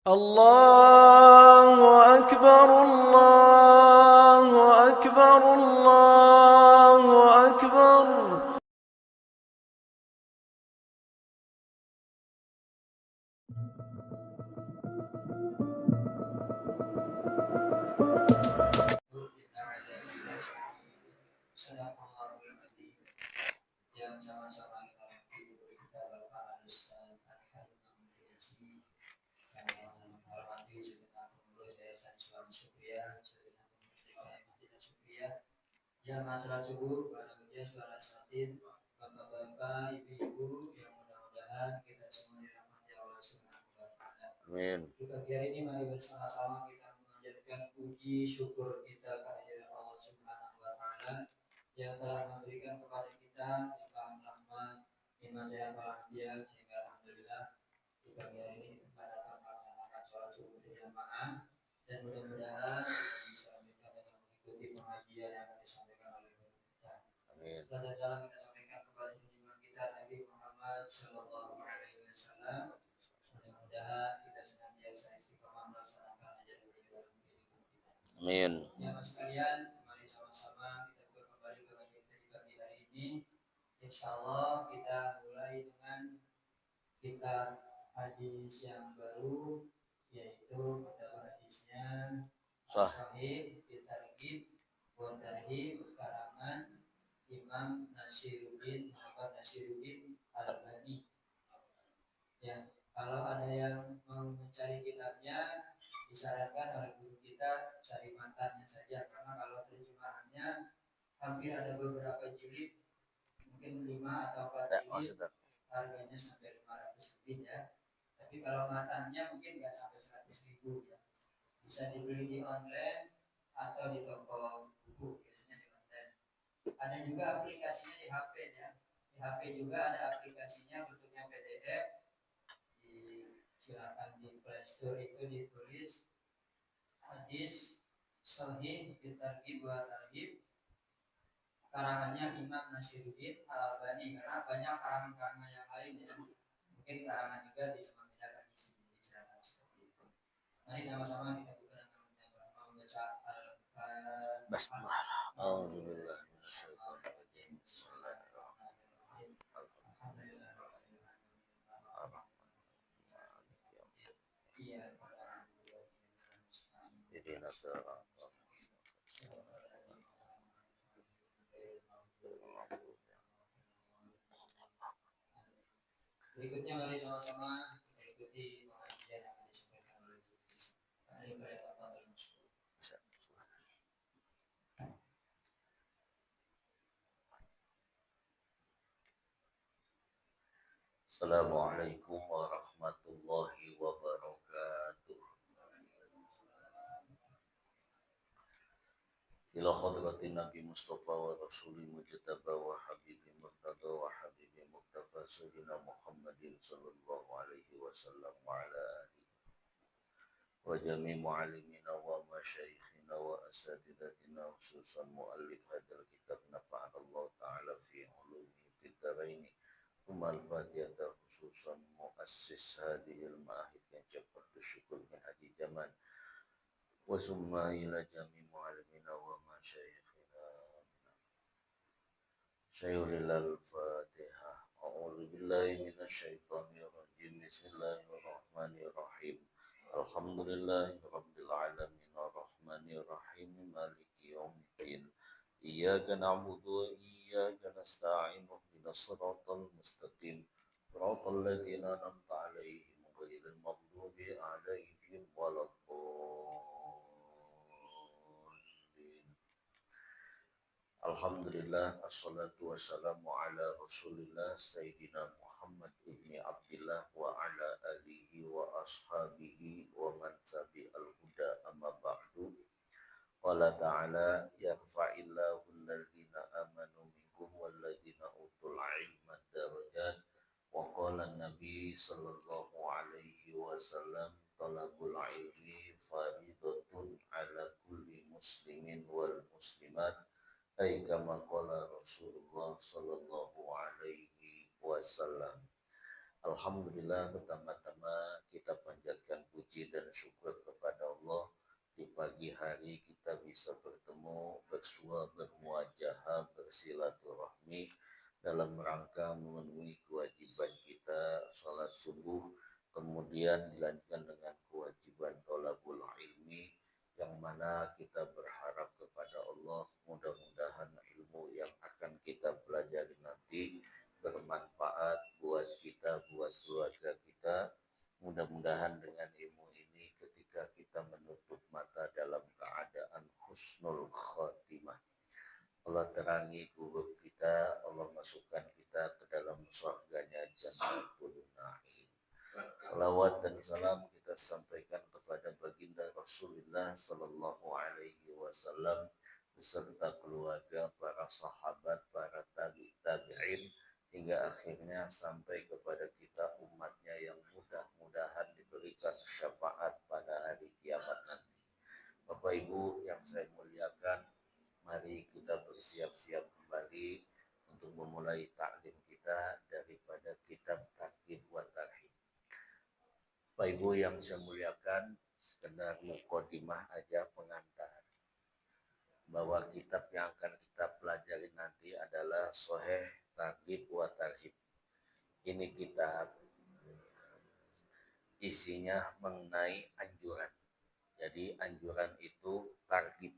الله أكبر الله أكبر الله أكبر. Yang sama-sama kita Bapak Ustaz yang sama-sama menghormati segenap pengurus Yayasan Islam Syukriya, segenap pengurus Madinah Syukriya, jamaah salat subuh, para muja, para satin, bapak-bapak, ibu-ibu, yang mudah-mudahan kita semua dirahmati Allah Subhanahu wa Ta'ala. Amin. Di pagi hari ini mari bersama-sama kita memanjatkan puji syukur kita kehadirat Allah Subhanahu wa Ta'ala yang telah memberikan kepada kita limpahan rahmat, nikmat sehat walafiat, sehingga alhamdulillah di pagi hari ini kita dapat melaksanakan sholat subuh berjamaah, dan mudah-mudahan kita bisa lanjutkan dengan mengikuti pengajian yang akan disampaikan oleh kita. Amin. Dan salam kita sampaikan kepada junjungan kita Nabi Muhammad Sallallahu Alaihi Wasallam. Mudah-mudahan kita senantiasa istiqomah melaksanakan ajaran beliau dalam kehidupan kita. Amin. Ya mas sekalian, mari sama-sama kita kembali ke kita di pagi hari ini. Insyaallah kita mulai dengan kitab hadis yang baru, yaitu kitab hadisnya Sahih Targhib wa Tarhib karangan Imam Nasiruddin Muhammad Nasiruddin Al-Albani. Ya, kalau ada yang mau mencari kitabnya, disarankan oleh guru kita cari matanya saja, karena kalau terjemahannya hampir ada beberapa jilid, mungkin 5 atau 4 jilid, harganya sampai 500 lebih ya. Tapi kalau matanya mungkin nggak sampai 100.000 ya. Bisa dibeli di online atau di toko buku, biasanya di online. Ada juga aplikasinya di HP ya. Di HP juga ada aplikasinya bentuknya PDF. Silakan di Play Store itu ditulis hadis Sahih Targhib wa Tarhib karangannya Imam Nasiruddin Al-Albani, karena banyak karangan-karangan yang lain ya. Mungkin karangan juga bisa membedakan isi sana seperti itu. Mari sama-sama kita buka dengan membaca Al-Fatihah. Basmalah. Alhamdulillah. Berikutnya mari sama-sama kita ikuti pengajian yang disampaikan oleh Assalamualaikum warahmatullahi wabarakatuh. Ila hadratin Nabi Mustafa wa Rasulil Mujtaba wa Habibi Murtada wa Habibi Muqtafa Sayyidina Muhammadin sallallahu alaihi wasallam wa ala alihi wa jami' mu'allimina wa masyayikhina wa asatidatina khususan muallif hadzal kitab nafa'ana Allah ta'ala fi ulumihi fid dharain. Al-Fatihah khususan muassis hadhil ma'ahid yang cepat bersyukur min hadi zaman wa summa ila jami mu'allimina wa masyayikhina syaykhul al-Fatihah. A'udzu billahi minasyaitonir rajim. Bismillahirrahmanirrahim. Alhamdulillahi rabbil alamin arrahmanir rahim maliki yaumiddin. Iyyaka na'budu wa iyyaka nasta'in ihdinas siratal mustaqim siratal ladzina an'amta 'alaihim ghairil maghdubi 'alaihim waladdallin. Alhamdulillah, assalatu wassalamu ala Rasulillah Sayyidina Muhammad ibni Abdillah wa ala alihi wa ashabihi wa man tabi'al huda amma ba'du. Qala ta'ala yarfa'illahu alladhina amanu minkum walladhina utul ilma darajat. Wa qala Nabi sallallahu alaihi wasallam talabul ilmi faridatun ala kulli muslimin wal muslimat. Ay kama qala Rasulullah sallallahu alaihi wasallam. Alhamdulillah, pertama-tama kita panjatkan puji dan syukur kepada Allah. Di pagi hari kita bisa bertemu, bersua, bermuajahah, bersilaturahmi dalam rangka memenuhi kewajiban kita sholat subuh, kemudian dilanjutkan dengan kewajiban thalabul ilmi, yang mana kita berharap kepada Allah mudah-mudahan ilmu yang akan kita pelajari nanti bermanfaat buat kita, buat keluarga kita. Mudah-mudahan dengan ilmu ini ketika kita menutup mata dalam keadaan husnul khotimah, Allah terangi kubur kita, Allah masukkan kita ke dalam surganya Jannatul Na'im. Salawat dan salam kita sampaikan kepada baginda Rasulullah Sallallahu Alaihi Wasallam beserta keluarga, para sahabat, para tabi'in, hingga akhirnya sampai kepada kita umatnya yang mudah-mudahan diberikan syafaat pada hari kiamat nanti. Bapak Ibu yang saya muliakan, mari kita bersiap-siap kembali untuk memulai taklim kita daripada kitab Targhib wa Tarhib. Bapak Ibu yang saya muliakan, sekedar mukadimah aja, pengantar bahwa kitab yang akan kita pelajari nanti adalah Sahih Targhib wa Tarhib. Ini kitab isinya mengenai anjuran. Jadi anjuran itu targhib,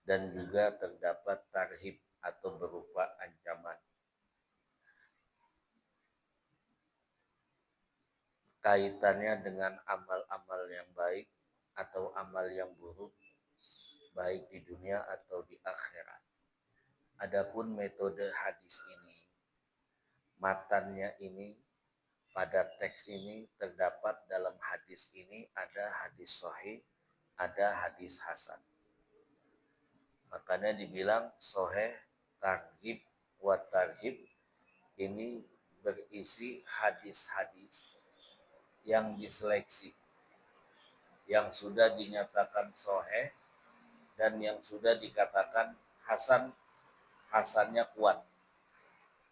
dan juga terdapat tarhib atau berupa ancaman. Kaitannya dengan amal-amal yang baik atau amal yang buruk, baik di dunia atau di akhirat. Adapun metode hadis ini, matannya ini, pada teks ini terdapat dalam hadis ini ada hadis sahih, ada hadis hasan. Makanya dibilang sahih targhib wa tarhib, ini berisi hadis-hadis yang diseleksi, yang sudah dinyatakan sahih dan yang sudah dikatakan hasan, hasannya kuat.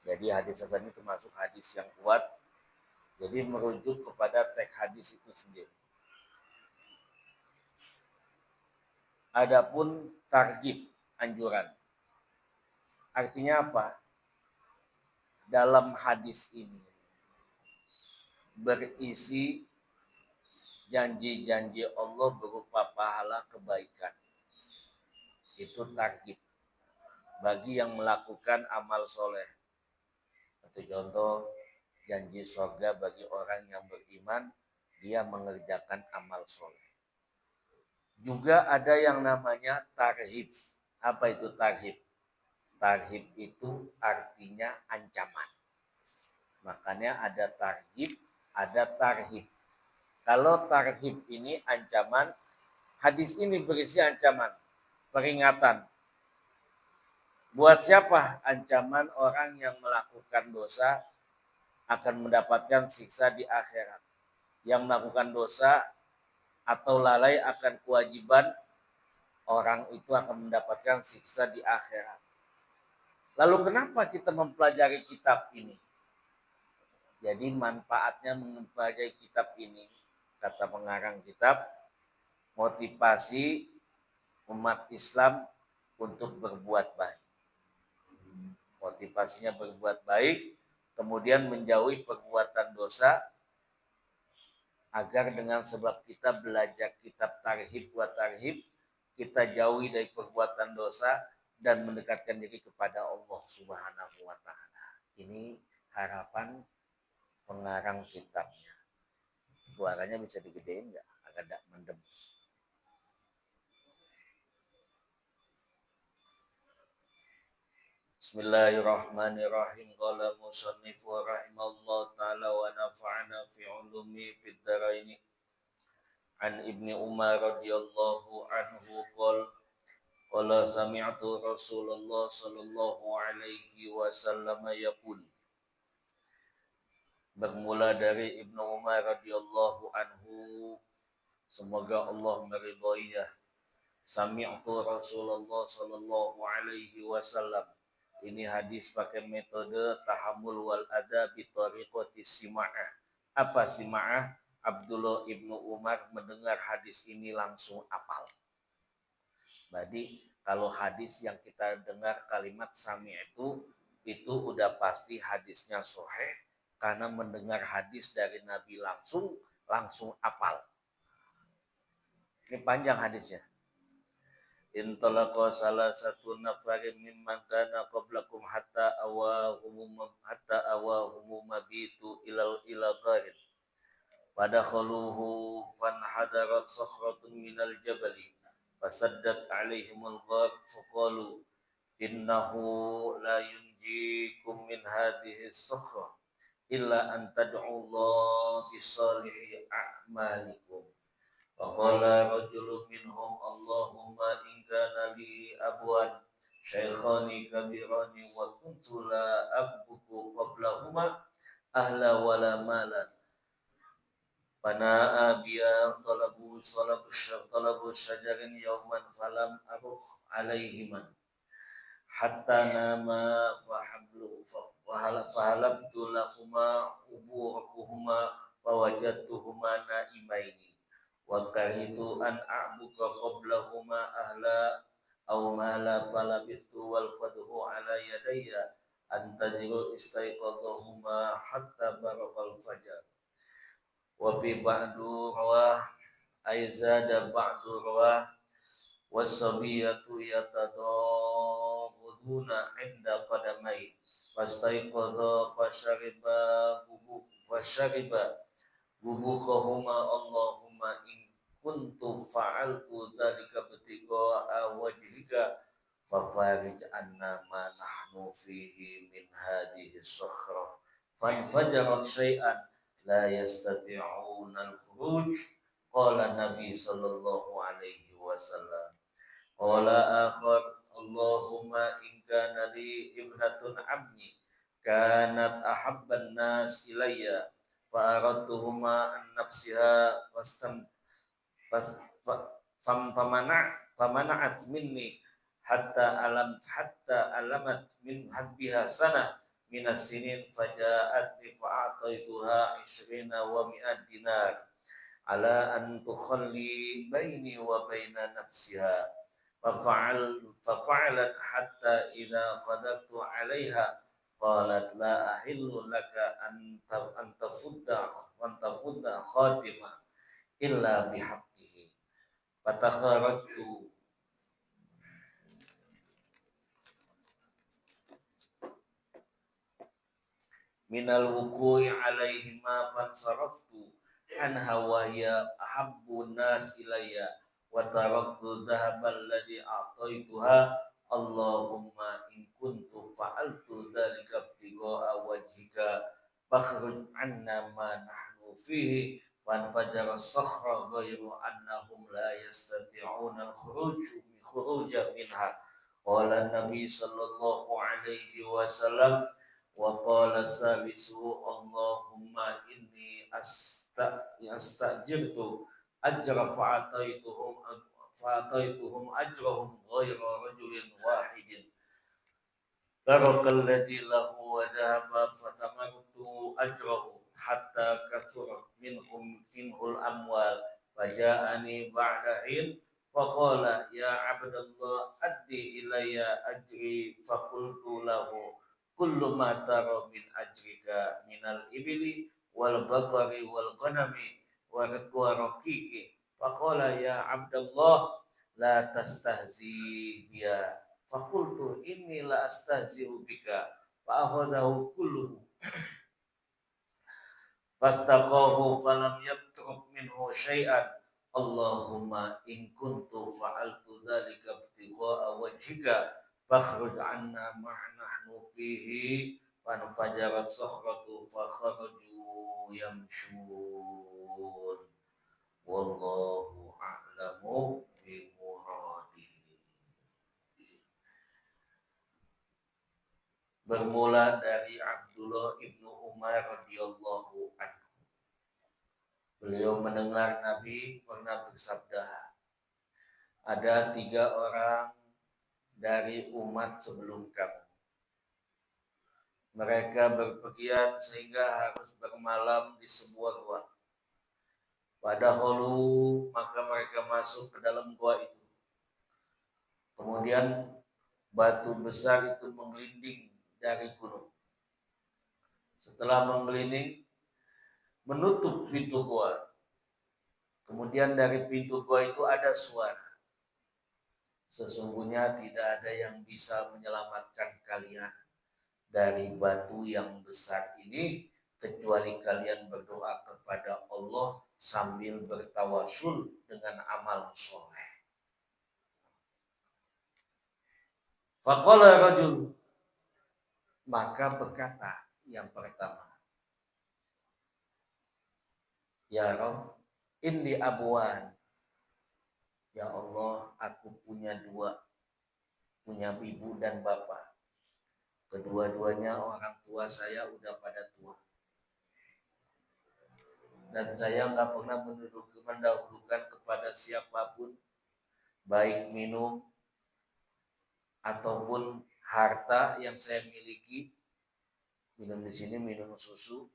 Jadi hadis hasan itu termasuk hadis yang kuat, jadi merujuk kepada teks hadis itu sendiri. Adapun targhib, anjuran, artinya apa? Dalam hadis ini berisi janji-janji Allah berupa pahala kebaikan. Itu targhib bagi yang melakukan amal soleh. Satu contoh, janji surga bagi orang yang beriman, dia mengerjakan amal soleh. Juga ada yang namanya tarhib. Apa itu tarhib? Tarhib itu artinya ancaman. Makanya ada targhib, ada tarhib. Kalau tarhib ini ancaman, hadis ini berisi ancaman, peringatan. Buat siapa? Ancaman orang yang melakukan dosa akan mendapatkan siksa di akhirat. Yang melakukan dosa atau lalai akan kewajiban, orang itu akan mendapatkan siksa di akhirat. Lalu kenapa kita mempelajari kitab ini? Jadi manfaatnya mempelajari kitab ini, kata pengarang kitab, motivasi umat Islam untuk berbuat baik. Motivasinya berbuat baik, kemudian menjauhi perbuatan dosa, agar dengan sebab kita belajar kitab Targhib wa Tarhib, kita jauhi dari perbuatan dosa dan mendekatkan diri kepada Allah Subhanahu wa Ta'ala. Ini harapan pengarang kitabnya. Suaranya bisa digedein nggak? Agak mendem. Bismillahirrahmanirrahim. Qala musannif wa rahimallahu ta'ala wa nafa'ana fi ulumi fid dharaini. An Ibni Umar radhiyallahu anhu qala sami'tu Rasulullah sallallahu alaihi wasallam yaqul. Bermula dari Ibnu Umar radhiyallahu anhu, semoga Allah meridhoinya. Sami'tu Rasulullah sallallahu alaihi wasallam, Ini hadis pakai metode tahammul wal adab bi tariqati sima'ah. Apa sima'ah? Abdullah ibnu Umar mendengar hadis ini langsung apal. Jadi kalau hadis yang kita dengar kalimat sami itu udah pasti hadisnya sahih karena mendengar hadis dari Nabi langsung apal. Ini panjang hadisnya. Intalaqa salah satu nafarin mimman kana qablakum hatta awahum mabitu ila gharin. Fadakhaluhu fanhadarat sakhratun minal jabali fasaddat alaihimul ghar faqalu innahu la yunjikum min hadhihi sakhra illa an tad'u Allah bisalihi a'malikum. Faqala rajulun minhum Allahumma in kana li abwan shaykhani kabirani wa kuntu la abbuku qablahuma ahla wala malan Pana'a biya talabu syajarin yawman falam aruh alaihima hatta nama fahalabtu lahuma uburuhuma fawajadtuhuma naimaini wa karitu an a'buka qablahuma ahla aw mala falabithu wal qadhu ala yadayya antadiru istaiqadhahuma hatta barakal fajar wa fi ba'du rawah aizada ba'du rawah wasabiyatu yatadawuduna inda qadamai fastaiqadha fashariba bubukhahuma Allahumma in kuntu fa'altu dhalika btiqa'a wajhika fafarij anna ma nahnu fihi min hadhihi as-sakhra fanfajarat shay'an la yastati'una al-khuruj qala Nabi sallallahu alaihi wasallam qala akhar Allahumma in kana li ibnatun ammi kanat ahabban nas ilayya fa'aradtuhuma an nafsiha famana'at minni hatta alamat min hadbiha sana minas sinin faja'at fa'ataituha 20 wa 100 dinar ala an tukhalli baini wa baina nafsiha fafa'alat hatta idza qadartu 'alaiha qalat la ahillu laka an tafudda khatima illa bihaqqihi fatakharajtu minal wuku'i alaihima fansaraftu anha wa hiya ahabbu nas ilayya wa taraktu dhahabal ladhi a'taituha Allahumma in kuntu fa'altu dhalika ibtigha'a wajhika fakhruj 'anna ma nahnu fihi fanfajara as-sakhra ghayru annahum la yastati'una al-khuruja minha qala Nabi sallallahu alaihi wasallam wa qala salisu Allahumma inni astajirtu ajra fa'ataituhum ajrahum ghayra rajulin wahidin tarakal ladhi lahu wa dhahaba fatamantu ajrahu hatta kasura minhul amwal faja'ani ba'da hin faqala ya abdallah addi ilayya ajri faqultu lahu kullu ma tara min ajrika minal ibili wal baqari wal ghanami wa raqiqi faqala ya abdallah la tastahzi biya faqultu inni la astahzi'u bika fa akhadahu kulluhu fastaqahu falam yatruk minhu syai'an Allahumma in kuntu fa'altu dhalika ibtigha'a wajhika fakhruj 'anna ma nahnu fihi fanfajarat sakhratu fakharaju yamshun wallahu a'lamu bi muradihi. Bermula dari Abdullah ibnu Umar radhiyallahu anhu. Beliau mendengar Nabi pernah bersabda, ada 3 orang dari umat sebelum kamu Mereka berpergian sehingga harus bermalam di sebuah gua. Pada hulu maka mereka masuk ke dalam gua itu. Kemudian batu besar itu menggelinding dari gunung. Setelah menggelinding, menutup pintu gua. Kemudian dari pintu gua itu ada suara. Sesungguhnya tidak ada yang bisa menyelamatkan kalian dari batu yang besar ini kecuali kalian berdoa kepada Allah sambil bertawasul dengan amal soleh. Faqala rajul, maka berkata yang pertama, ya Rabb, inni abwan. Ya Allah, aku punya dua, punya ibu dan bapak. Kedua-duanya orang tua saya udah pada tua. Dan saya nggak pernah mendahulukan kepada siapapun, baik minum ataupun harta yang saya miliki. Minum di sini minum susu,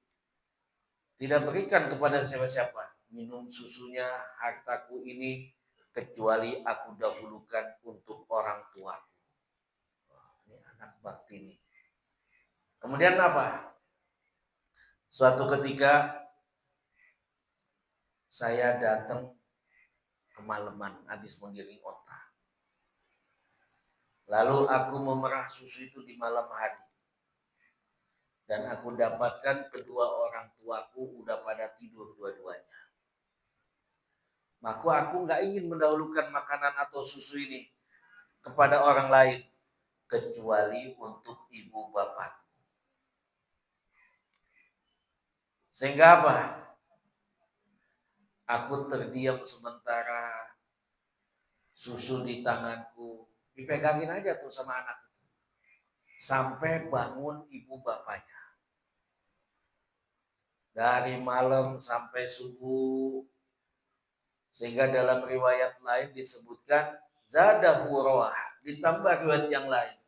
tidak berikan kepada siapa-siapa. Minum susunya, hartaku ini, kecuali aku dahulukan untuk orang tuaku. Ini anak bakti nih. Kemudian apa? Suatu ketika saya datang kemalaman habis menggiring onta. Lalu aku memerah susu itu di malam hari. Dan aku dapatkan kedua orang tuaku udah pada tidur dua-duanya. Maka aku nggak ingin mendahulukan makanan atau susu ini kepada orang lain kecuali untuk ibu bapak. Sehingga apa? Aku terdiam sementara, susu di tanganku, dipegangin aja tuh sama anak itu. Sampai bangun ibu bapaknya. Dari malam sampai subuh. Sehingga dalam riwayat lain disebutkan zadahu rawah, ditambah riwayat yang lain.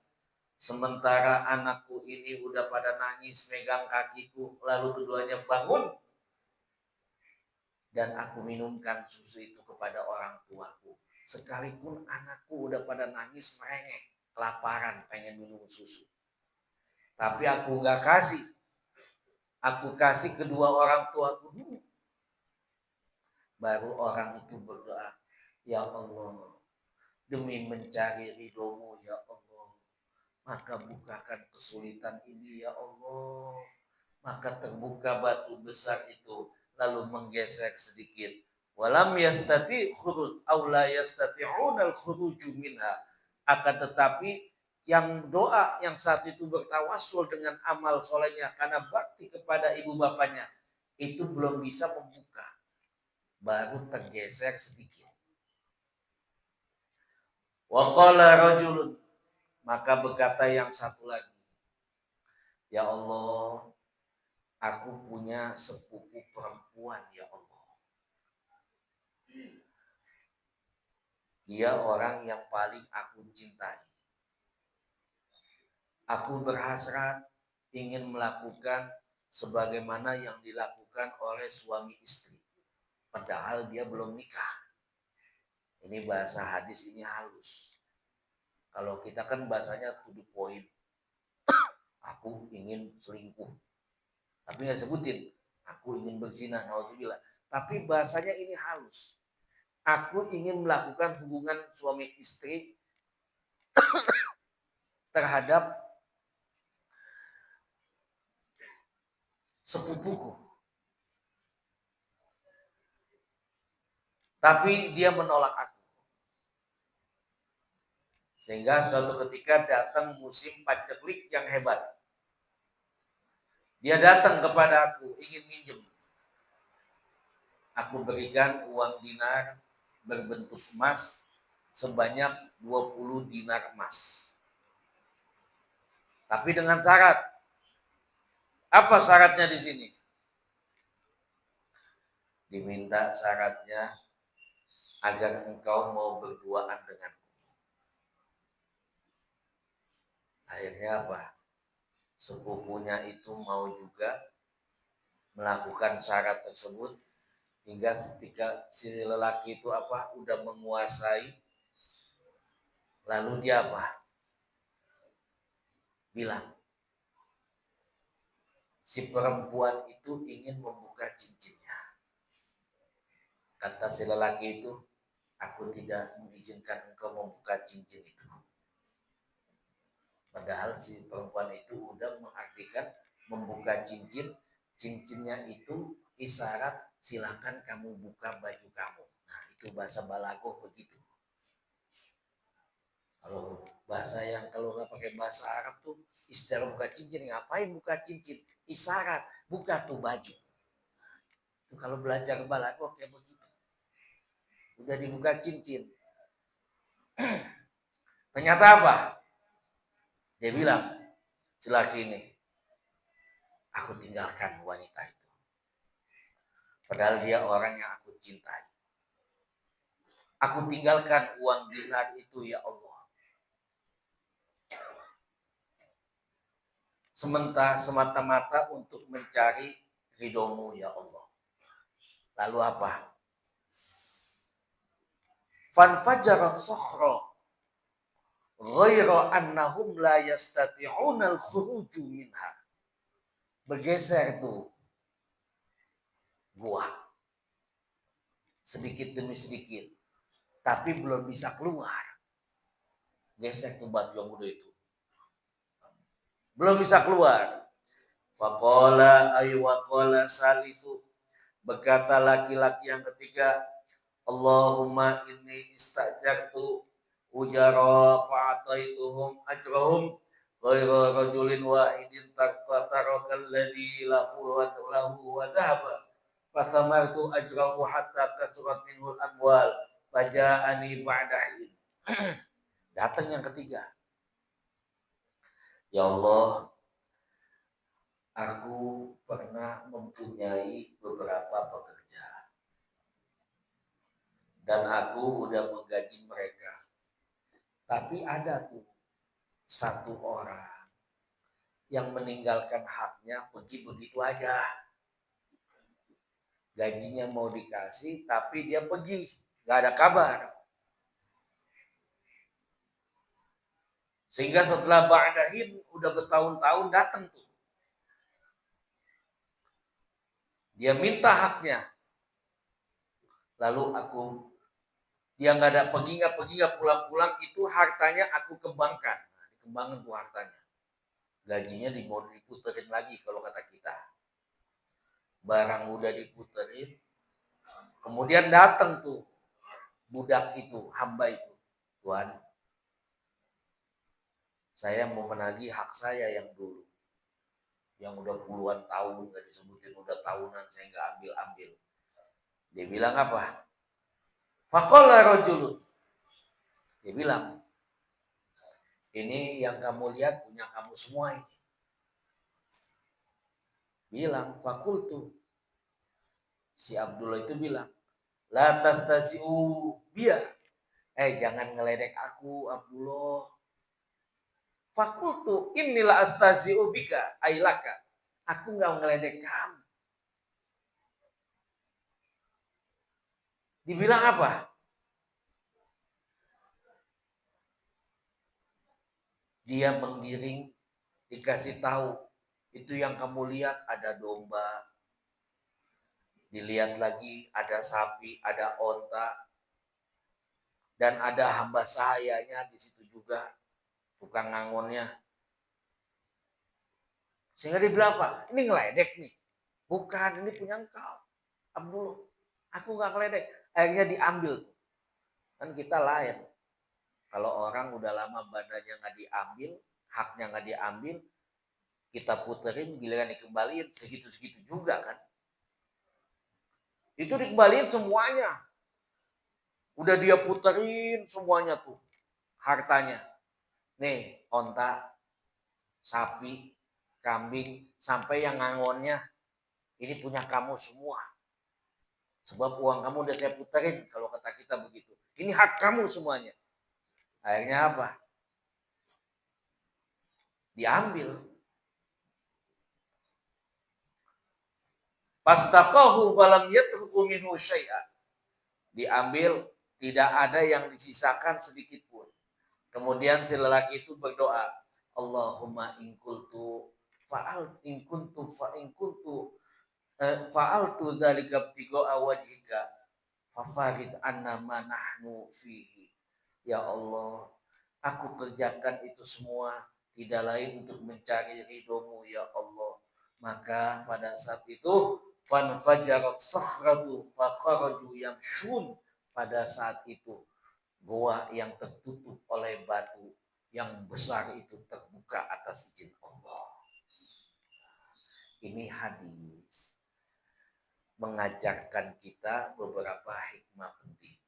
Sementara anakku ini udah pada nangis megang kakiku, lalu keduanya bangun dan aku minumkan susu itu kepada orang tuaku. Sekalipun anakku udah pada nangis merengek, kelaparan pengen minum susu. Tapi aku gak kasih. Aku kasih kedua orang tuaku dulu. Baru orang itu berdoa, ya Allah, demi mencari ridhomu ya Allah, maka bukakan kesulitan ini ya Allah. Maka terbuka batu besar itu, lalu menggesek sedikit. Walam yastati khuruj aw la yastati'un al-khuruju minha. Akan tetapi yang doa yang saat itu bertawassul dengan amal solehnya karena bakti kepada ibu bapaknya itu belum bisa membuka, baru tergeser sedikit. Wa qala rajulun, maka berkata yang satu lagi, ya Allah, aku punya sepupu perempuan ya Allah. Dia orang yang paling aku cintai. Aku berhasrat ingin melakukan sebagaimana yang dilakukan oleh suami istri. Padahal dia belum nikah. Ini bahasa hadis ini halus. Kalau kita kan bahasanya to the point. Aku ingin selingkuh. Tapi nggak sebutin. Aku ingin berzina. Nauzubillah. Tapi bahasanya ini halus. Aku ingin melakukan hubungan suami istri terhadap sepupuku. Tapi dia menolak aku. Sehingga suatu ketika datang musim paceklik yang hebat. Dia datang kepada aku, ingin minjem. Aku berikan uang dinar berbentuk emas sebanyak 20 dinar emas. Tapi dengan syarat. Apa syaratnya di sini? Diminta syaratnya agar engkau mau berduaan denganku. Akhirnya apa? sepupunya itu mau juga melakukan syarat tersebut, hingga ketika si lelaki itu udah menguasai, lalu dia bilang, si perempuan itu ingin membuka cincinnya. Kata si lelaki itu, aku tidak mengizinkan engkau membuka cincin itu. Padahal si perempuan itu udah mengartikan membuka cincin, cincinnya itu isyarat silakan kamu buka baju kamu. Nah, itu bahasa balaghah begitu. Kalau bahasa yang kalau nggak pakai bahasa Arab tuh istilah buka cincin, ngapain buka cincin? Isyarat, buka tuh baju. Itu kalau belajar balaghah kayak begitu. Udah dibuka cincin. Ternyata apa? Dia bilang, si laki ini, aku tinggalkan wanita itu. Padahal dia orang yang aku cintai. Aku tinggalkan uang dinar itu ya Allah. Semata-mata untuk mencari ridhomu ya Allah. Lalu apa? Fanfajarat sokhra ghaira annahum la yastati'una al-khuruju minha. Bergeser tuh gua. Sedikit demi sedikit. Tapi belum bisa keluar. Geser tuh batu yang udah itu. Belum bisa keluar. Faqala aywaqala salisu. Berkata laki-laki yang ketiga, Allahumma inni istajartu ujara fa'ataituhum ajrahum ghaira rajulin wahidin tarakal ladzi lahu wa dhahaba fasamartu ajrahu hatta kasurat minhul amwal faja'ani ba'dahin. Datang yang ketiga, ya Allah, aku pernah mempunyai beberapa pekerja dan aku udah menggaji mereka. Tapi ada tuh satu orang yang meninggalkan haknya pergi begitu aja. Gajinya mau dikasih tapi dia pergi, gak ada kabar. Sehingga setelah ba'dahin udah bertahun-tahun datang tuh. Dia minta haknya. Lalu dia nggak ada pergi nggak pulang itu hartanya aku kembangkan. Nah, dikembangkan tuh hartanya. Gajinya mau diputerin lagi kalau kata kita. Barang udah diputerin. Kemudian datang tuh budak itu, hamba itu. Tuhan, saya mau menagih hak saya yang dulu. Yang udah puluhan tahun gak disebutin, udah tahunan saya nggak ambil. Dia bilang apa? Faqala rajulun. Dia bilang, ini yang kamu lihat punya kamu semua ini. Bilang, fakultu. Si Abdullah itu bilang, la tastasi'u biya. Jangan ngeledek aku, Abdullah. Fakultu inilah astasi'u bika ailaka. Aku nggak ngeledek kamu. Dibilang apa? Dia menggiring, dikasih tahu. Itu yang kamu lihat ada domba. Dilihat lagi ada sapi, ada onta. Dan ada hamba sahayanya di situ juga. Tukang ngangonnya. Sehingga dia bilang apa? Ini ngeledek nih. Bukan, ini punya engkau. Abdullah, aku nggak ngeledek. Akhirnya diambil. Kan kita lain. Kalau orang udah lama badannya nggak diambil, haknya nggak diambil, kita puterin, giliran dikembaliin, segitu-segitu juga kan. Itu dikembaliin semuanya. Udah dia puterin semuanya tuh. Hartanya. Nih, onta, sapi, kambing, sampai yang ngangonnya, ini punya kamu semua. Sebab uang kamu udah saya puterin, kalau kata kita begitu. Ini hak kamu semuanya. Akhirnya apa? Diambil. Fastaqahu falam yatruku minhu syai'a. Diambil, tidak ada yang disisakan sedikit pun. Kemudian si lelaki itu berdoa, Allahumma in kuntu fa'altu dzalika ibtigha'a wajhika fafarid anna ma nahnu fihi. Ya Allah, aku kerjakan itu semua tidak lain untuk mencari ridhomu ya Allah. Maka pada saat itu fanfajarat sakhratu fakharaju yamshun. Pada saat itu goa yang tertutup oleh batu yang besar itu terbuka atas izin Allah. Ini hadis mengajarkan kita beberapa hikmah penting.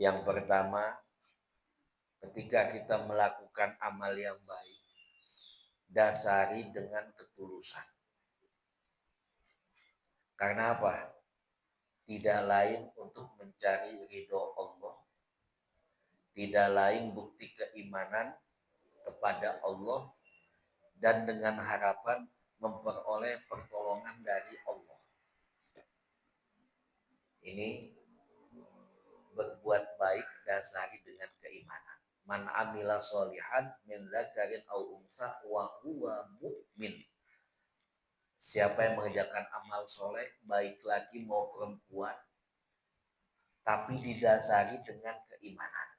Yang pertama, ketika kita melakukan amal yang baik, dasari dengan ketulusan. Karena apa? Tidak lain untuk mencari ridho Allah. Tidak lain bukti keimanan kepada Allah dan dengan harapan memperoleh pertolongan dari Allah. Ini berbuat baik dasari dengan keimanan. Man amila sholihan min dzakarin aw unsa wa huwa mu'min. Siapa yang mengerjakan amal soleh, baik laki mau perempuan, tapi didasari dengan keimanan.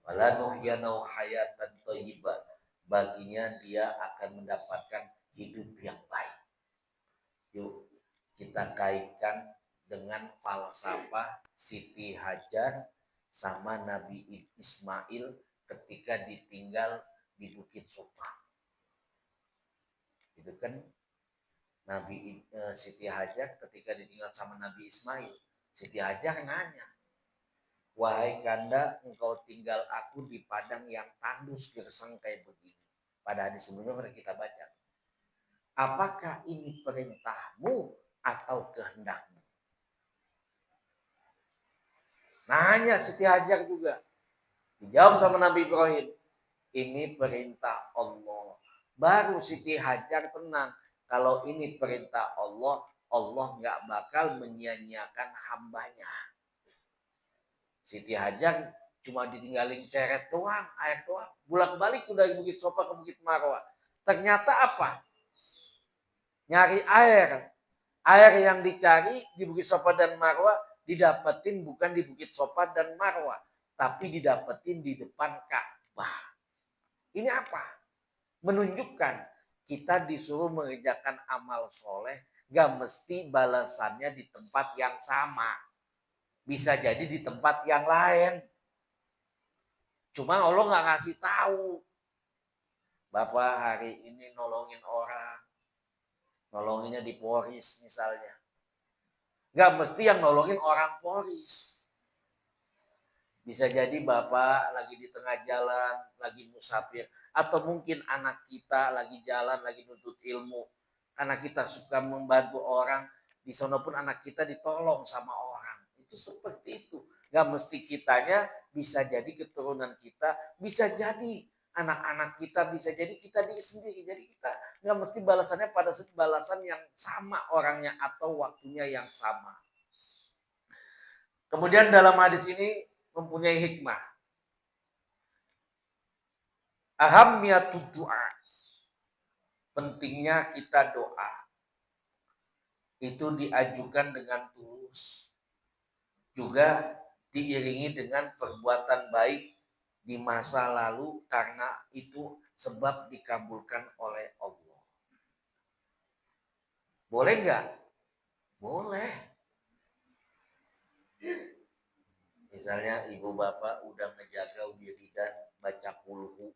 Wala nuhyanahu hayatan thayyibah. Baginya dia akan mendapatkan hidup yang baik. Yuk kita kaitkan dengan falsafah Siti Hajar sama Nabi Ismail ketika ditinggal di Bukit Sofa. Itu kan Siti Hajar ketika ditinggal sama Nabi Ismail, Siti Hajar nanya, wahai kanda, engkau tinggal aku di padang yang tandus gersang kayak begini. Pada hadis sebelumnya pernah kita baca. Apakah ini perintahmu atau kehendakmu? Nanya Siti Hajar juga. Dijawab sama Nabi Ibrahim. Ini perintah Allah. Baru Siti Hajar tenang. Kalau ini perintah Allah, Allah nggak bakal menyia-nyiakan hambanya. Siti Hajar cuma ditinggalin ceret doang, air doang. Bolak-balik dari Bukit Sofa ke Bukit Marwah. Ternyata apa? Nyari air. Air yang dicari di Bukit Sofa dan Marwah didapetin bukan di Bukit Sofa dan Marwah, tapi didapetin di depan Ka'bah. Ini apa? Menunjukkan kita disuruh mengerjakan amal soleh, gak mesti balasannya di tempat yang sama. Bisa jadi di tempat yang lain. Cuma Allah gak ngasih tahu. Bapak hari ini nolongin orang. Nolonginnya di Polres misalnya. Gak mesti yang nolongin orang Polres. Bisa jadi Bapak lagi di tengah jalan, lagi musafir. Atau mungkin anak kita lagi jalan, lagi nuntut ilmu. Karena kita suka membantu orang, di sana pun anak kita ditolong sama orang. Itu seperti itu. Gak mesti kitanya, bisa jadi keturunan kita, bisa jadi anak-anak kita, bisa jadi kita diri sendiri. Jadi kita gak mesti balasannya pada balasan yang sama orangnya atau waktunya yang sama. Kemudian dalam hadis ini mempunyai hikmah. Ahammiyatud doa. Pentingnya kita doa. Itu diajukan dengan tulus. Juga diiringi dengan perbuatan baik di masa lalu karena itu sebab dikabulkan oleh Allah. Boleh nggak? Boleh. Misalnya ibu bapak udah ngejaga wiridan baca kulhu.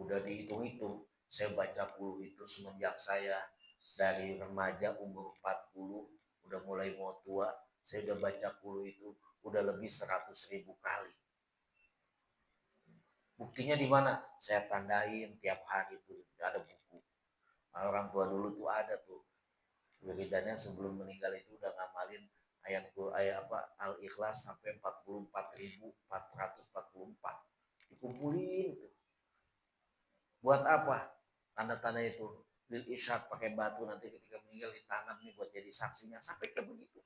Udah dihitung-hitung. Saya baca kulhu itu semenjak saya dari remaja umur 40. Udah mulai mau tua. Saya udah baca kulhu itu udah lebih 100.000 kali. Buktinya di mana? Saya tandain tiap hari tuh ada buku. Orang tua dulu tuh ada tuh. Wiridannya sebelum meninggal itu udah ngamalin ayat Al-Ikhlas sampai 44.444. Dikumpulin tuh. Buat apa? tanda-tanda itu lil isyad pakai batu nanti ketika meninggal ditanam nih buat jadi saksinya, sampai kayak begitu.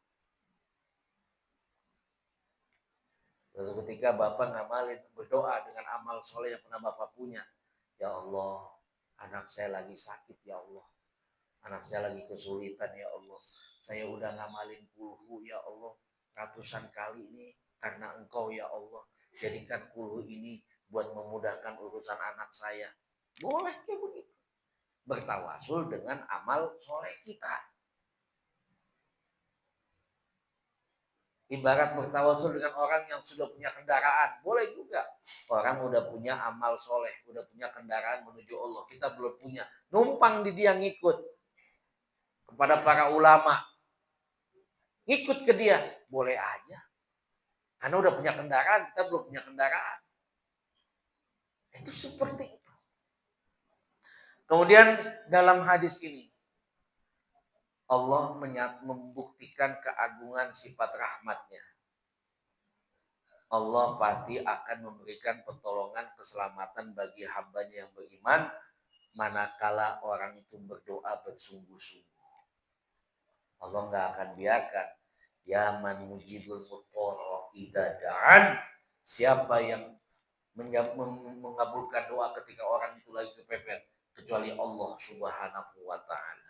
Lalu ketika Bapak ngamalin, berdoa dengan amal soleh yang pernah Bapak punya, ya Allah, anak saya lagi sakit ya Allah, anak saya lagi kesulitan ya Allah, saya udah ngamalin kulhu ya Allah ratusan kali ini karena Engkau ya Allah, jadikan kulhu ini buat memudahkan urusan anak saya. Boleh kayak begitu, bertawasul dengan amal soleh kita. Ibarat bertawasul dengan orang yang sudah punya kendaraan, boleh juga. Orang udah punya amal soleh, udah punya kendaraan menuju Allah, kita belum punya, numpang di dia, ngikut kepada para ulama, ngikut ke dia, boleh aja. Karena udah punya kendaraan, kita belum punya kendaraan. Itu seperti itu. Kemudian dalam hadis ini, Allah membuktikan keagungan sifat rahmatnya. Allah pasti akan memberikan pertolongan keselamatan bagi hambanya yang beriman manakala orang itu berdoa bersungguh-sungguh. Allah nggak akan biarkan. Ya man mujibul mudhar idza da'an. Siapa yang mengabulkan doa ketika orang itu lagi kepepet kecuali Allah Subhanahu wa taala.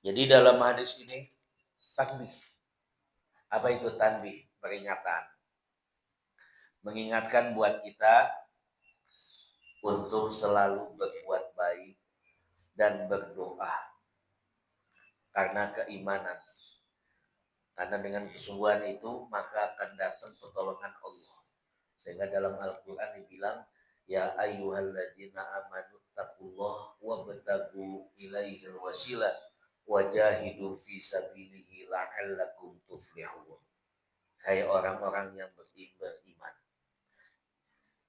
Jadi dalam hadis ini tanbih. Apa itu tanbih? Peringatan. Mengingatkan buat kita untuk selalu berbuat baik dan berdoa karena keimanan. Karena dengan kesungguhan itu maka akan datang pertolongan Allah. Sehingga dalam Al-Quran dibilang, ya ayyuhalladzina amanu taqullah wabtagu ilaihil wasilah wajahidu fi sabilihi la'allakum tuflihun. Hai orang-orang yang beriman,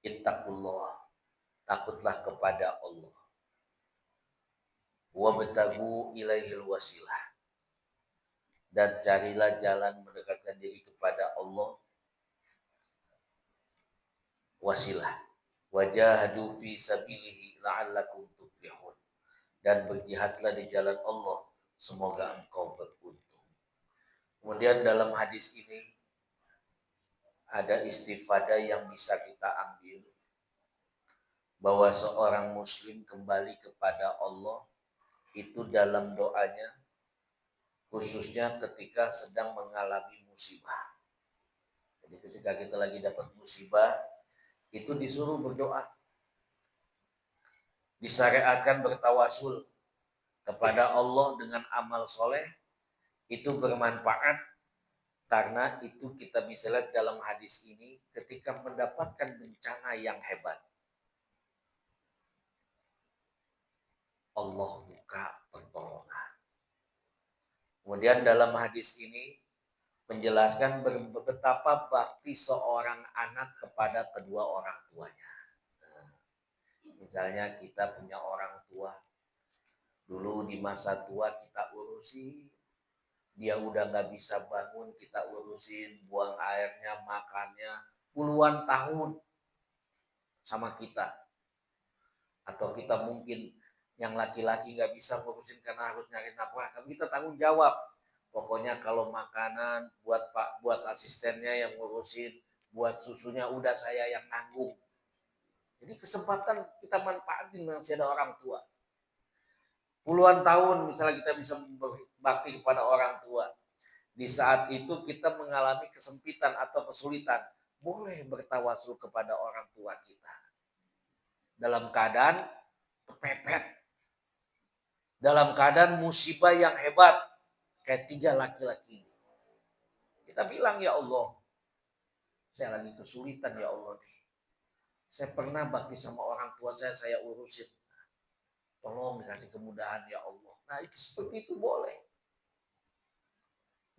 ittaqullah, takutlah kepada Allah, wabtagu ilaihil wasilah, dan carilah jalan mendekatkan diri kepada Allah, wasilah, wajahadu fi sabilihi la'allakum tuflihun, dan berjihadlah di jalan Allah, semoga engkau beruntung. Kemudian dalam hadis ini ada istifadah yang bisa kita ambil, bahwa seorang muslim kembali kepada Allah itu dalam doanya, khususnya ketika sedang mengalami musibah. Jadi ketika kita lagi dapat musibah, itu disuruh berdoa. Disyariatkan bertawasul kepada Allah dengan amal soleh, itu bermanfaat karena itu kita bisa lihat dalam hadis ini ketika mendapatkan bencana yang hebat, Allah buka pertolongan. Kemudian dalam hadis ini menjelaskan betapa bakti seorang anak kepada kedua orang tuanya. Misalnya kita punya orang tua, dulu di masa tua kita urusin, dia udah gak bisa bangun, kita urusin, buang airnya, makannya, puluhan tahun sama kita. Atau kita mungkin yang laki-laki gak bisa ngurusin karena harus nyari nafkah, tapi kita tanggung jawab. Pokoknya kalau makanan buat asistennya yang ngurusin, buat susunya udah saya yang nanggung. Jadi kesempatan kita manfaatin masih ada orang tua. Puluhan tahun misalnya kita bisa berbakti kepada orang tua. Di saat itu kita mengalami kesempitan atau kesulitan, boleh bertawasul kepada orang tua kita. Dalam keadaan kepepet, dalam keadaan musibah yang hebat, kayak 3 laki-laki. Kita bilang, ya Allah, saya lagi kesulitan ya Allah nih. Saya pernah bakti sama orang tua saya urusin. Tolong dikasih kemudahan ya Allah. Nah itu seperti itu boleh.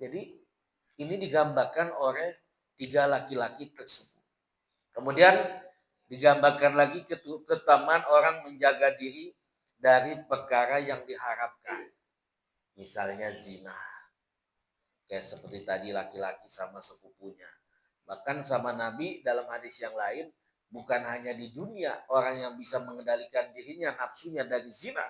Jadi ini digambarkan oleh 3 laki-laki tersebut. Kemudian digambarkan lagi keutamaan orang menjaga diri dari perkara yang diharapkan. Misalnya zina. Kayak seperti tadi laki-laki sama sepupunya. Bahkan sama Nabi dalam hadis yang lain, bukan hanya di dunia orang yang bisa mengendalikan dirinya, nafsunya dari zina,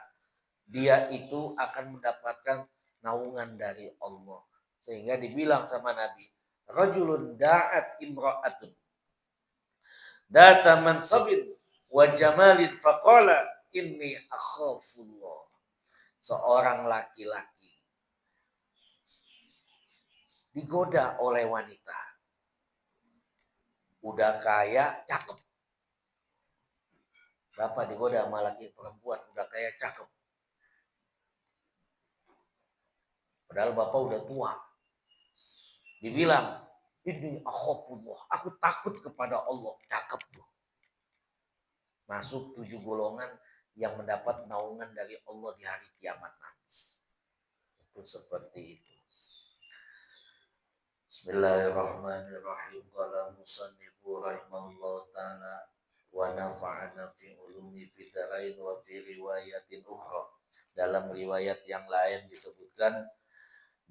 dia itu akan mendapatkan naungan dari Allah. Sehingga dibilang sama Nabi, rajulun da'at imra'atun data mansabin wa jamalin faqala inni akhafullah. Seorang laki-laki digoda oleh wanita. Udah kaya, cakep. Bapak digoda sama laki perempuan, udah kaya, cakep. Padahal bapak udah tua. Dibilang, ini akhafullah, aku takut kepada Allah. Cakep tuh. Masuk 7 golongan yang mendapat naungan dari Allah di hari kiamat nanti. Itu seperti itu. Bismillahirrahmanirrahim. Qala musannifu rahimahullah ta'ala wa nafa'ana fi ulumi fid darain wa fi riwayatin ukhra. Dalam riwayat yang lain disebutkan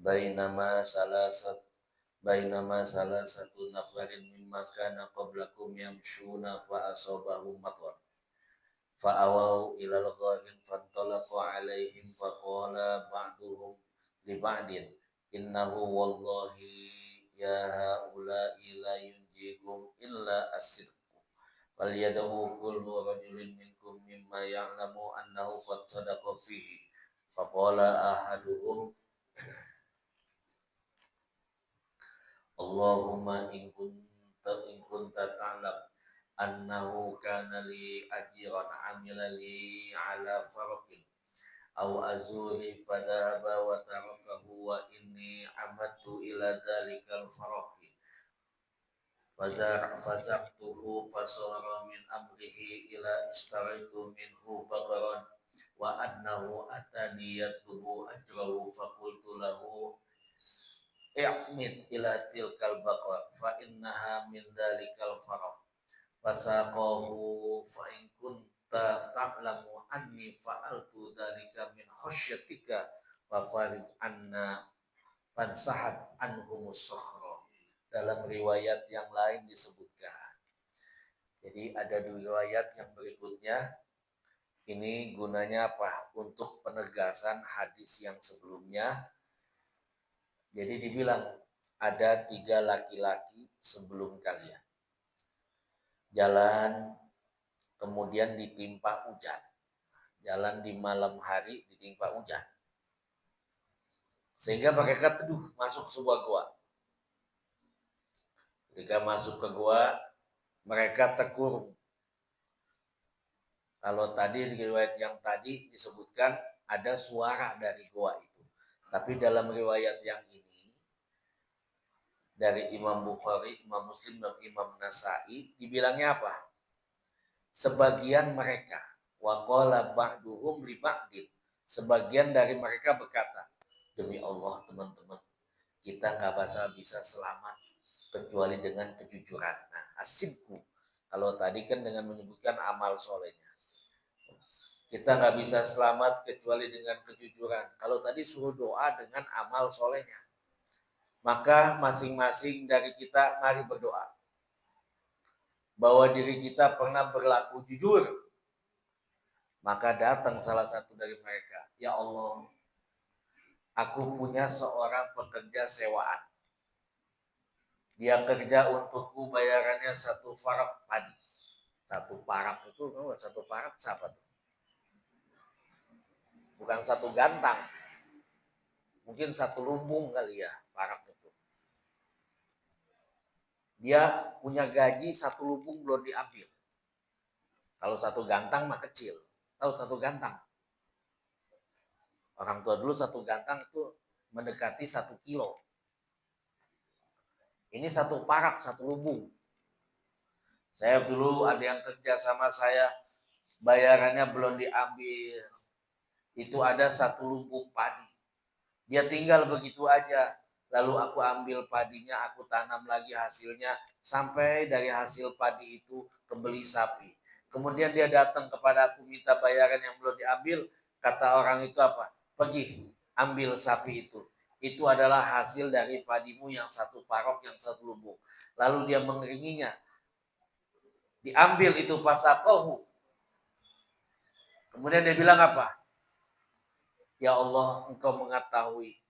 bainama salasatu nafarin mimma kana qablakum yamshuna fa asabahum matar fa awau ilal gharin fantalaqu alaihim fa qala ba'duhum li ba'din innahu wallahi ya haula'i la yunjikum illa as-sidqu falyadahu kullu rajulin minkum mimma ya'lamu annahu qad sadaqa fihi fa qala ahaduhum Allahumma in kunta ta'lam annahu kana li ajran amila li ala farqin aw azuri fadhaba wa tarakahu wa inni amadtu ila dhalikal farqi fazartuhu fasara min amrihi ila istaraitu minhu baqaran wa annahu atani yatlubu ajrahu faqultu lahu i'mid ila tilkal baqar fa innaha min dalikal farq fasaqahu fa in kunta ta'lamu anni fa'altu dalika min khasyatika fa farij anna fansahat anhumus sakhra. Dalam riwayat yang lain disebutkan. Jadi ada dua riwayat yang berikutnya. Ini gunanya apa? Untuk penegasan hadis yang sebelumnya. Jadi dibilang ada 3 laki-laki sebelum kalian. Jalan kemudian ditimpa hujan. Jalan di malam hari ditimpa hujan. Sehingga mereka teduh masuk ke sebuah gua. Ketika masuk ke gua, mereka terkurung. Kalau tadi di riwayat yang tadi disebutkan ada suara dari gua itu. Tapi dalam riwayat yang ini dari Imam Bukhari, Imam Muslim, dan Imam Nasa'i dibilangnya apa? Sebagian mereka waqala ba'duhum li ba'din. Sebagian dari mereka berkata, demi Allah teman-teman, kita nggak bisa selamat kecuali dengan kejujuran. Nah, asidku. Kalau tadi kan dengan menyebutkan amal solehnya. Kita nggak bisa selamat kecuali dengan kejujuran. Kalau tadi suruh doa dengan amal solehnya. Maka masing-masing dari kita mari berdoa. Bahwa diri kita pernah berlaku jujur. Maka datang salah satu dari mereka. Ya Allah, aku punya seorang pekerja sewaan. Dia kerja untukku, bayarannya 1 farak padi. 1 parak itu, 1 parak siapa tuh? Bukan 1 gantang. Mungkin 1 lumbung kali ya, parak itu. Dia punya gaji 1 lumbung belum diambil. Kalau 1 gantang mah kecil. Tahu 1 gantang? Orang tua dulu 1 gantang itu mendekati 1 kilo. Ini 1 parak, 1 lumbung. Saya dulu ada yang kerja sama saya, bayarannya belum diambil. Itu ada 1 lumbung padi. Dia tinggal begitu aja. Lalu aku ambil padinya, aku tanam lagi hasilnya. Sampai dari hasil padi itu kebeli sapi. Kemudian dia datang kepada aku minta bayaran yang belum diambil. Kata orang itu apa? Pergi, ambil sapi itu. itu adalah hasil dari padimu yang satu parok, yang satu lubung. Lalu dia mengeringinya. Diambil itu fasakohu. Kemudian dia bilang apa? Ya Allah, engkau mengetahui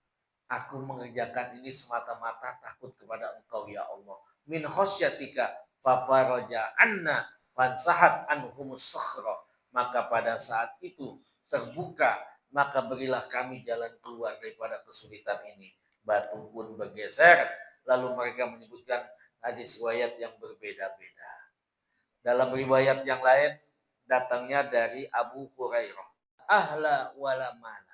aku mengerjakan ini semata-mata takut kepada engkau ya Allah. Min khosyatika fafaraja anna fansahat anhumus sakhra. Maka pada saat itu terbuka, maka berilah kami jalan keluar daripada kesulitan ini. Batu pun bergeser. Lalu mereka menyebutkan hadis riwayat yang berbeda-beda. Dalam riwayat yang lain datangnya dari Abu Hurairah. Ahla wala mala.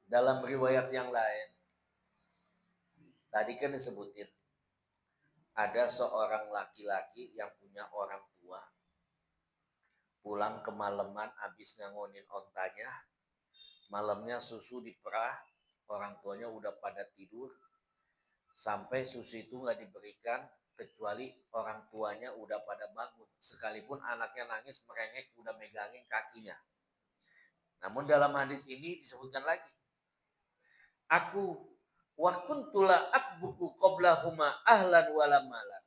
Dalam riwayat yang lain, tadi kan disebutin, ada seorang laki-laki yang punya orang tua. Pulang kemalaman habis ngangonin ontanya, malamnya susu diperah, orang tuanya udah pada tidur, sampai susu itu nggak diberikan, kecuali orang tuanya udah pada bangun. Sekalipun anaknya nangis merengek udah megangin kakinya. Namun dalam hadis ini disebutkan lagi, aku wa kuntuла atbuku qablahuma ahlan wala malan.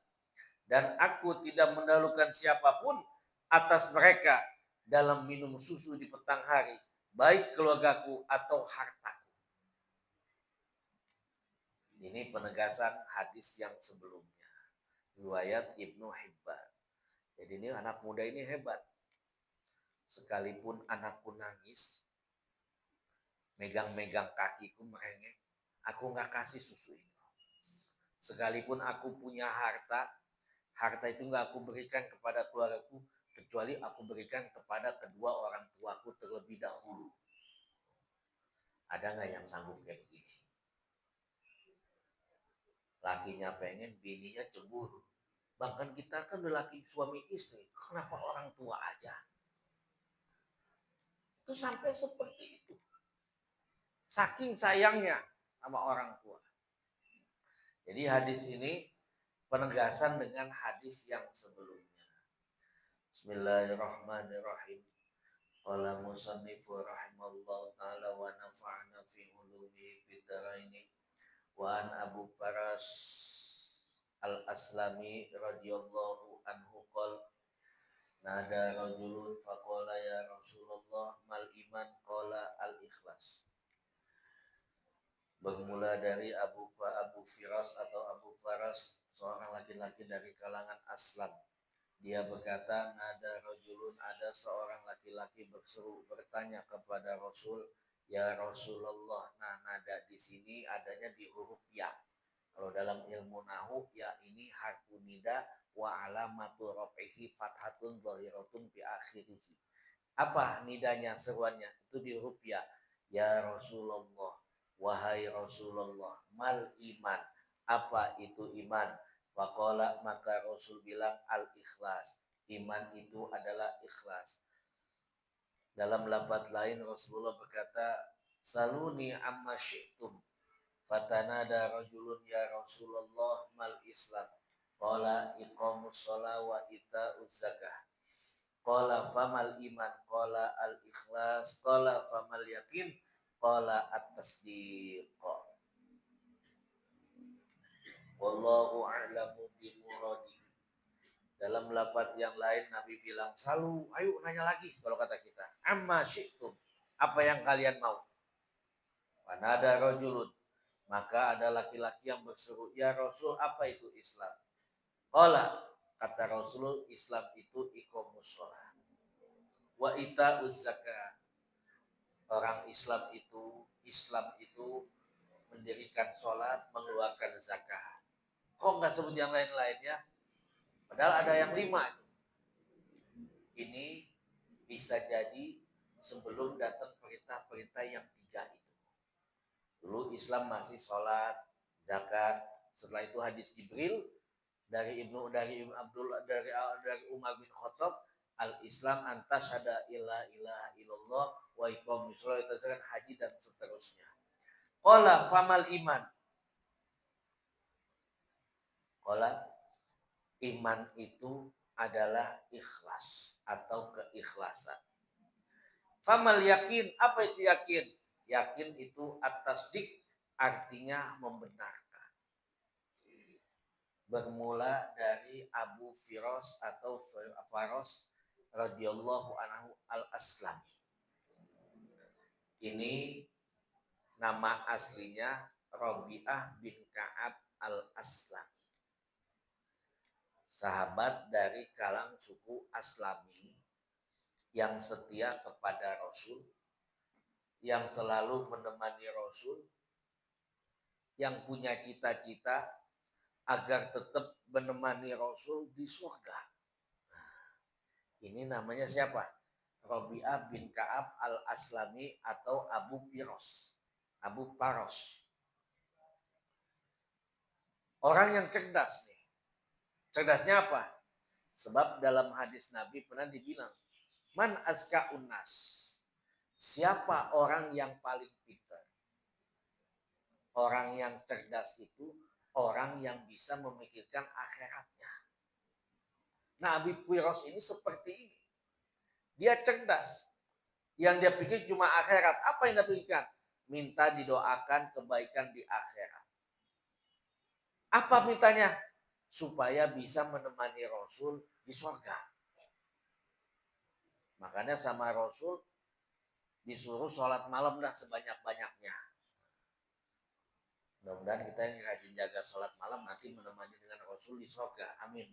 Dan aku tidak mendahulukan siapapun atas mereka dalam minum susu di petang hari, baik keluargaku atau hartaku. Ini penegasan hadis yang sebelumnya, riwayat Ibnu Hibban. Jadi ini anak muda ini hebat. Sekalipun anakku nangis, megang-megang kakiku merengek, aku nggak kasih susu itu. Sekalipun aku punya harta itu nggak aku berikan kepada keluargaku, kecuali aku berikan kepada kedua orang tuaku terlebih dahulu. Ada nggak yang sanggup kayak begini? Lakinya pengen, bininya cemburu. Bahkan kita kan udah laki suami istri, kenapa orang tua aja? Itu sampai seperti itu. Saking sayangnya sama orang tua. Jadi hadis ini penegasan dengan hadis yang sebelumnya. Bismillahirrahmanirrahim. Qala musannifu rahimallahu ta'ala wa nafa'ana fi ulumihi fid dharaini. Wa an Abu Faras Al-Aslami radhiyallahu anhu qala nada rajulun faqala ya Rasulullah mal iman qala al-ikhlas. Bermula dari Abu Firas atau Abu Faras, seorang laki-laki dari kalangan Aslam. Dia berkata, nada rajulun, ada seorang laki-laki berseru bertanya kepada Rasul, ya Rasulullah. Nah, nada di sini adanya di huruf ya. Kalau dalam ilmu nahu, ya ini harfu nida wa alamatu raf'ihi fathatun zahiratun fi akhirih. Apa nidanya, seruannya? Itu di huruf ya. Ya Rasulullah, wahai Rasulullah, mal iman, apa itu iman? Faqala, maka Rasul bilang al-ikhlas, iman itu adalah ikhlas. Dalam lafaz lain Rasulullah berkata, saluni amma syi'tum. Fatanada rajulun ya Rasulullah mal Islam. Qala iqamus shalah wa ita'uz zakah. Qala famal iman, qala al-ikhlas, qala famal yakin, qala at-tasdiq. Wallahu a'lamu bimuradi. Dalam lafaz yang lain Nabi bilang, "Salu, ayo nanya lagi." Kalau kata kita, "Amma syi'tum." Apa yang kalian mau? Fanada rajulun. Maka ada laki-laki yang berseru, "Ya Rasul, apa itu Islam?" Qala, kata Rasul, Islam itu iqamus shalah wa ita'uz zakah. Orang Islam itu mendirikan sholat, mengeluarkan zakat. Kok nggak sebut yang lain-lainnya? Padahal ada yang 5 itu. Ini bisa jadi sebelum datang perintah-perintah yang 3 itu. Dulu Islam masih sholat, zakat. Setelah itu hadis Jibril dari Abdullah dari Umar bin Khattab, al-Islam antasyhada illa ilaha illallah wa iqamis shalah, haji dan seterusnya. Qala famal iman. Qala, iman itu adalah ikhlas atau keikhlasan. Famal yakin, apa itu yakin? Yakin itu at-tasdik, artinya membenarkan. Bermula dari Abu Firas atau Faros radhiyallahu anhu al-Aslami. Ini nama aslinya Rabi'ah bin Ka'ab al-Aslami. Sahabat dari kalang suku Aslami yang setia kepada Rasul, yang selalu menemani Rasul, yang punya cita-cita agar tetap menemani Rasul di surga. Ini namanya siapa? Rabi'ah bin Ka'ab al-Aslami atau Abu Firas. Abu Faros. Orang yang cerdas nih. Cerdasnya apa? Sebab dalam hadis Nabi pernah dibilang, man azka unnas. Siapa orang yang paling pintar? Orang yang cerdas itu orang yang bisa memikirkan akhiratnya. Nah, Abi Firas ini seperti ini. Dia cerdas. Yang dia pikir cuma akhirat. Apa yang dia pikirkan? Minta didoakan kebaikan di akhirat. Apa mintanya? Supaya bisa menemani Rasul di surga. Makanya sama Rasul disuruh sholat malam dah sebanyak-banyaknya. Mudah-mudahan kita yang rajin jaga sholat malam nanti menemani dengan Rasul di surga. Amin.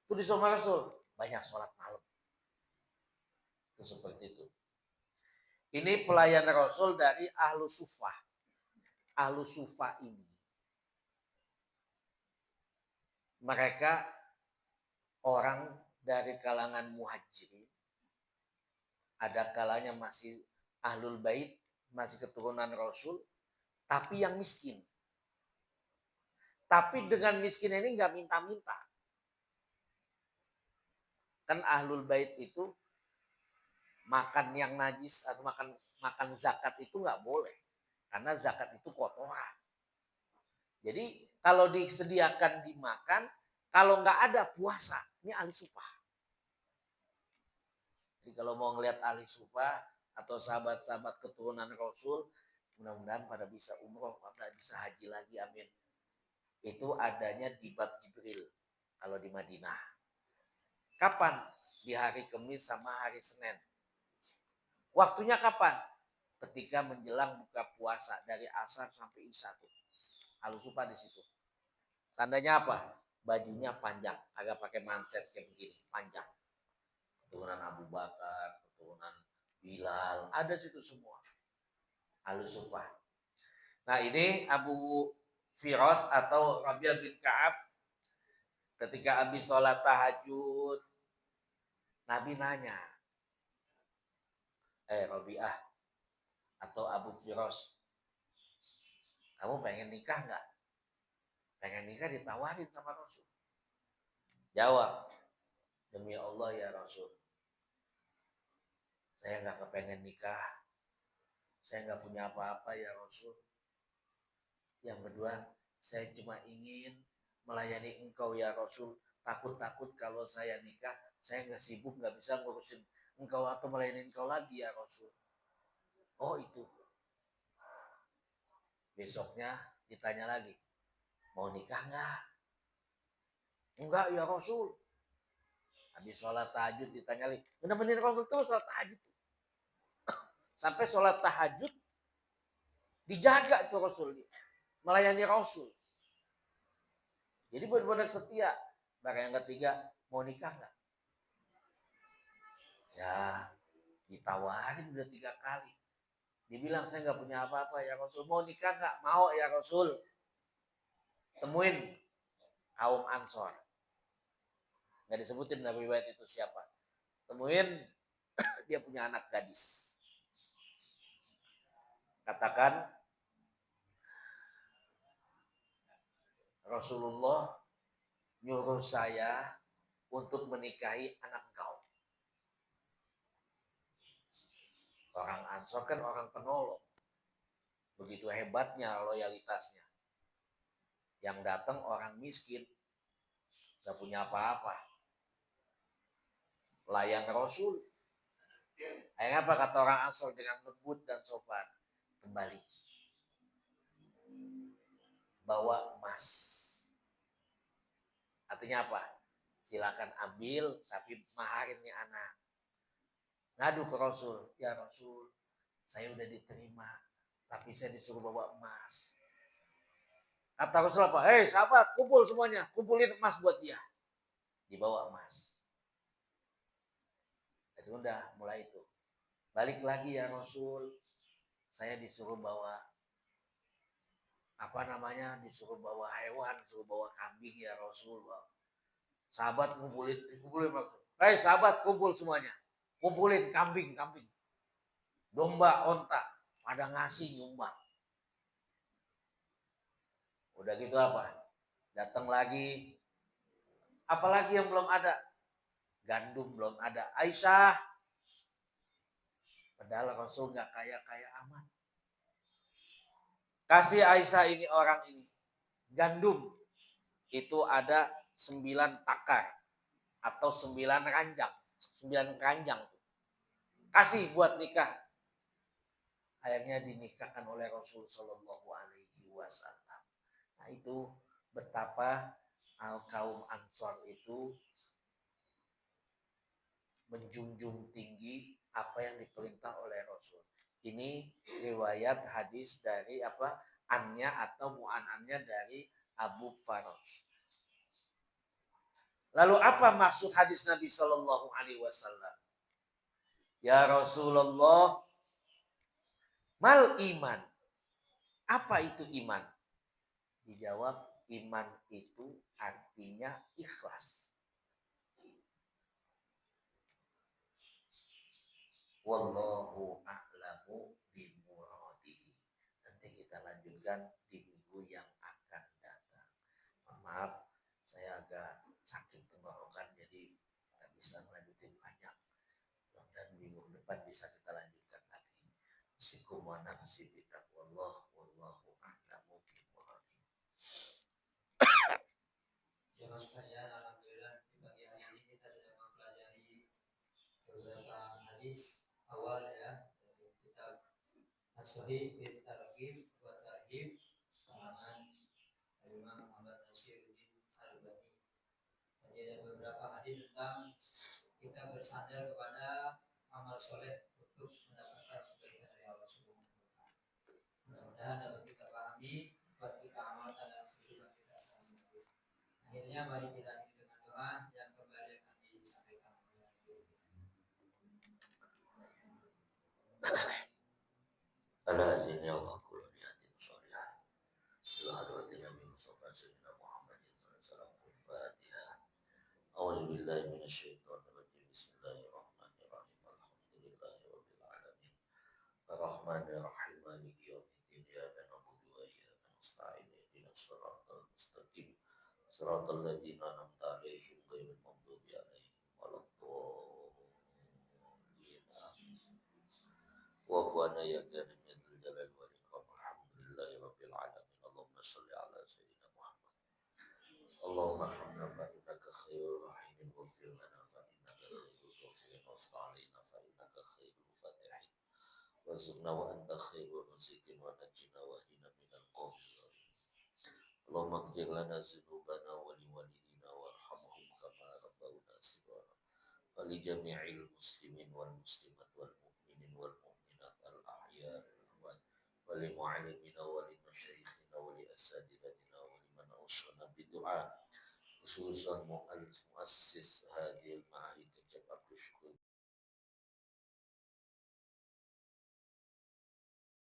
Itu di sama Rasul. Banyak sholat malam. Itu seperti itu. Ini pelayan Rasul dari Ahlu Sufah. Ahlu Sufah ini, mereka orang dari kalangan muhajirin. Ada kalanya masih Ahlul Bait, masih keturunan Rasul, tapi yang miskin. Tapi dengan miskin ini nggak minta-minta. Kan Ahlul Bait itu makan yang najis atau makan zakat itu nggak boleh. Karena zakat itu kotoran. Jadi kalau disediakan dimakan, kalau nggak ada puasa, ini ahli sufah. Jadi kalau mau ngelihat ahli sufah atau sahabat-sahabat keturunan Rasul, mudah-mudahan pada bisa umroh, pada bisa haji lagi, amin. Itu adanya di bab Jibril kalau di Madinah. Kapan? Di hari Kamis sama hari Senin. Waktunya kapan? Ketika menjelang buka puasa dari asar sampai isya tuh. Ahlu sufah di situ. Tandanya apa? Bajunya panjang, agak pakai manset kayak begini, panjang. Keturunan Abu Bakar, keturunan Bilal, ada situ semua. Ahlu sufah. Nah ini Abu Firas atau Rabi'ah bin Ka'ab ketika habis sholat tahajud, Nabi nanya, Rabi'ah atau Abu Firas, kamu pengen nikah nggak? Pengen nikah ditawarin sama Rasul. Jawab, demi Allah ya Rasul, saya nggak kepengen nikah, saya nggak punya apa-apa ya Rasul. Yang kedua, saya cuma ingin melayani engkau ya Rasul. Takut-takut kalau saya nikah, saya nggak sibuk, nggak bisa ngurusin engkau atau melayani engkau lagi ya Rasul. Oh itu. Besoknya ditanya lagi, mau nikah nggak? Enggak ya Rasul. Habis sholat tahajud ditanya lagi, bener-bener Rasul tuh sholat tahajud. Sampai sholat tahajud dijaga tuh Rasul, melayani Rasul. Jadi benar-benar setia. Barang yang ketiga, mau nikah nggak? Ya, ditawarin udah 3 kali. Dibilang saya nggak punya apa-apa ya Rasul. Mau nikah nggak? Mau ya Rasul. Temuin kaum Ansor. Nggak disebutin dalam riwayat itu siapa. Temuin dia punya anak gadis. Katakan, Rasulullah nyuruh saya untuk menikahi anak kau. Orang Ansor kan orang penolong. Begitu hebatnya loyalitasnya. Yang datang orang miskin, gak punya apa-apa. layan Rasul. Akhirnya apa kata orang Ansor dengan lembut dan sopan? Kembali. Bawa emas. Artinya apa? Silakan ambil, tapi maharinnya anak. Ngadu ke Rasul, ya Rasul, saya udah diterima, tapi saya disuruh bawa emas. Kata Rasul apa? Hei sahabat, kumpul semuanya, kumpulin emas buat dia. Dibawa emas. Itu udah mulai itu. Balik lagi ya Rasul, saya disuruh bawa disuruh bawa hewan, disuruh bawa kambing ya Rasul. Sahabat kumpulin maksud. Hei sahabat, kumpul semuanya. Kumpulin kambing. Domba, onta, pada ngasih nyumbang. Udah gitu apa? Datang lagi. Apalagi yang belum ada? Gandum belum ada. Aisyah. Padahal Rasul nggak kaya-kaya amat. Kasih Aisyah ini orang ini. Gandum. Itu ada 9 takar. Atau 9 ranjang. 9 keranjang. Kasih buat nikah. Akhirnya dinikahkan oleh Rasul Shallallahu Alaihi Wasallam. Nah itu betapa kaum Ansor itu menjunjung tinggi apa yang diperintah oleh Rasul. Ini riwayat hadis dari annya atau mu'anannya dari Abu Faros. Lalu apa maksud hadis Nabi Shallallahu Alaihi Wasallam? Ya Rasulullah, mal iman. Apa itu iman? Dijawab, iman itu artinya ikhlas. Wallahu a'lamu bimuradihi. Nanti kita lanjutkan di minggu yang akan datang. Maaf, saya agak sakit tenggorokan jadi nggak bisa melanjutin banyak. Dan minggu depan bisa kita lanjutkan lagi. Sikum wa nafsi bitaqwallah wallahu a'lamu bimuradihi. Jemaah sekalian, alhamdulillah di pagi hari ini kita sudah mempelajari beberapa hadis awal ya dari kitab As-Sahih fit Targhib wa Tarhib karangan Imam Muhammad Nasiruddin Albani. Jadi ada beberapa hadis tentang kita bersandar kepada amal soleh untuk mendapatkan kebaikan dari Allah Subhanahu wa taala. Mudah-mudahan dapat kita pahami, dapat kita amalkan dalam kehidupan kita sehari-hari. Akhirnya mari kita akhiri dengan doa yang kembali akan disampaikan oleh Al-Azim ya Allah kullu niyatin sholihah. Ila hadratina min Mustafa Sayyidina Muhammadin sallallahu alaihi wasallam. Al-Fatihah. A'udzu billahi minasyaitonir rajim. Bismillahirrahmanirrahim. Alhamdulillahi rabbil alamin. Ar-Rahmanir Rahim. Maliki yaumiddin. Iyyaka na'budu wa iyyaka nasta'in. Ihdinas siratal mustaqim. Siratal ladzina an'amta 'alaihim ghairil maghdubi 'alaihim waladdallin. Wa'fana ya karim ya dzal jalali wal ikram. Alhamdulillahi rabbil alamin. Allahumma shalli ala sayyidina Muhammad. Allahumma arhamna fa innaka khairur rahimin waghfir lana fa innaka khairul ghafirin wa'fu 'alaina fa innaka khairul fatihin. Warzuqna wa anta khairur raziqin wa najjina wa hdina minal qawmil zalimin. Allahumma ighfir lana dzunubana wa liwalidina warhamhum kama rabbawna shighara. Wa li jami'il muslimin wal muslimat wal mu'minin wal mu'minat al ahya wal wa li mu'allimina wa li masyayikhina wa li asatidatina wa liman awsana bidu'a khususan mu'assis hadhihi